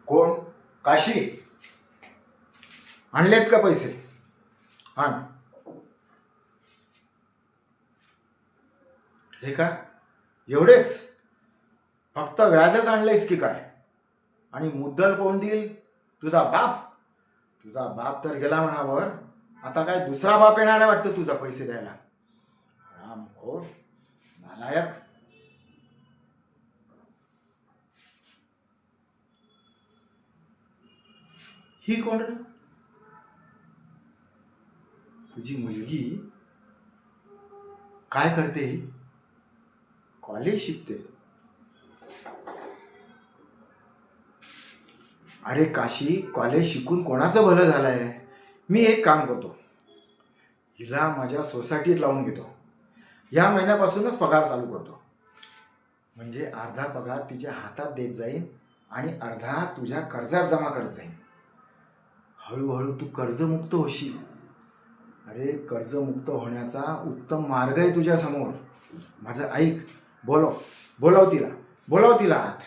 कोण? काशी? आणलेत का पैसे? आण. हे का? एवढेच? फक्त व्याजच आणलेस की काय? आणि मुद्दल कोण देईल? तुझा बाप? तुझा बाप तर गेला म्हणावर. आता काय दुसरा बाप येणार आहे वाटतं तुझा पैसे द्यायला? रामखोर, नालायक. ही कोण रे? तुझी मुलगी? काय करते ही? कॉलेज शिकते. अरे काशी, कॉलेज शिकून कोणाचं भलं झालंय? मी एक काम करतो, हिला माझ्या सोसायटीत लावून घेतो. या महिन्यापासूनच पगार चालू करतो. म्हणजे अर्धा पगार तिच्या हातात देत जाईन आणि अर्धा तुझ्या कर्जात जमा करत जाईन. हळूहळू तू कर्जमुक्त होशील. अरे कर्जमुक्त होण्याचा उत्तम मार्ग आहे तुझ्यासमोर. माझं ऐक. बोलव बोलव तिला, बोलव तिला आत.